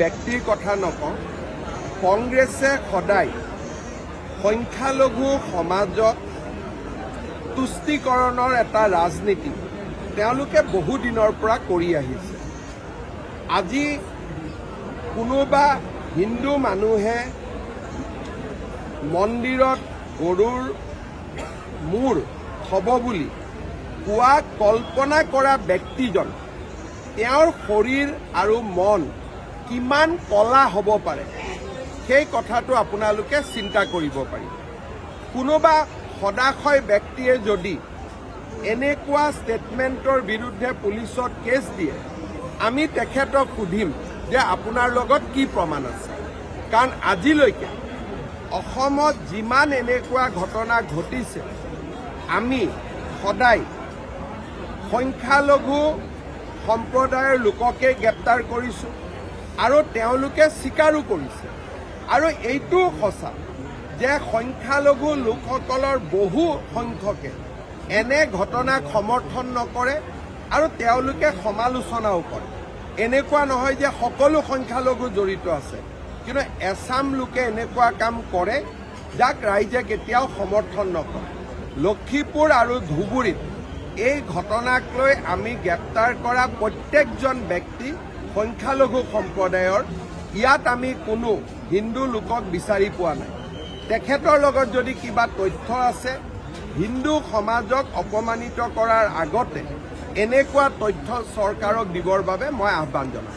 ব্যক্তিৰ কথা নকওঁ, কংগ্ৰেছে সদায় সংখ্যালঘু সমাজক তুষ্টিকৰণৰ এটা ৰাজনীতি তেওঁলোকে বহু দিনৰ পৰা কৰি আহিছে। আজি কোনোবা হিন্দু মানুহে মন্দিৰত গৰুৰ মূৰ থব বুলি কোৱা কল্পনা কৰা ব্যক্তিজন তেওঁৰ শৰীৰ আৰু মন কিমান কলা হ'ব পাৰে সেই কথাটো আপোনালোকে চিন্তা কৰিব পাৰি। কোনোবা সদাশয় ব্যক্তিয়ে যদি এনেকুৱা ষ্টেটমেণ্টৰ বিৰুদ্ধে পুলিচত কেছ দিয়ে, আমি তেখেতক সুধিম যে আপোনাৰ লগত কি প্ৰমাণ আছে। কাৰণ আজিলৈকে অসমত যিমান এনেকুৱা ঘটনা ঘটিছে, আমি সদায় সংখ্যালঘু সম্প্ৰদায়ৰ লোককে গ্ৰেপ্তাৰ কৰিছোঁ আৰু তেওঁলোকে স্বীকাৰো কৰিছে। আৰু এইটোও সঁচা যে সংখ্যালঘু লোকসকলৰ বহু সংখ্যকে এনে ঘটনাক সমৰ্থন নকৰে আৰু তেওঁলোকে সমালোচনাও কৰে। এনেকুৱা নহয় যে সকলো সংখ্যালঘু জড়িত আছে, কিন্তু এছাম লোকে এনেকুৱা কাম কৰে যাক ৰাইজে কেতিয়াও সমৰ্থন নকৰে। লখিমপুৰ আৰু ধুবুৰীত এই ঘটনাক লৈ আমি গ্ৰেপ্তাৰ কৰা প্ৰত্যেকজন ব্যক্তি সংখ্যালঘু সম্প্ৰদায়ৰ। ইয়াত আমি কোনো হিন্দু লোকক বিচাৰি পোৱা নাই। তেখেতৰ লগত যদি কিবা তথ্য আছে, হিন্দু সমাজক অপমানিত কৰাৰ আগতে এনেকুৱা তথ্য চৰকাৰক দিবৰ বাবে মই আহ্বান জনাম।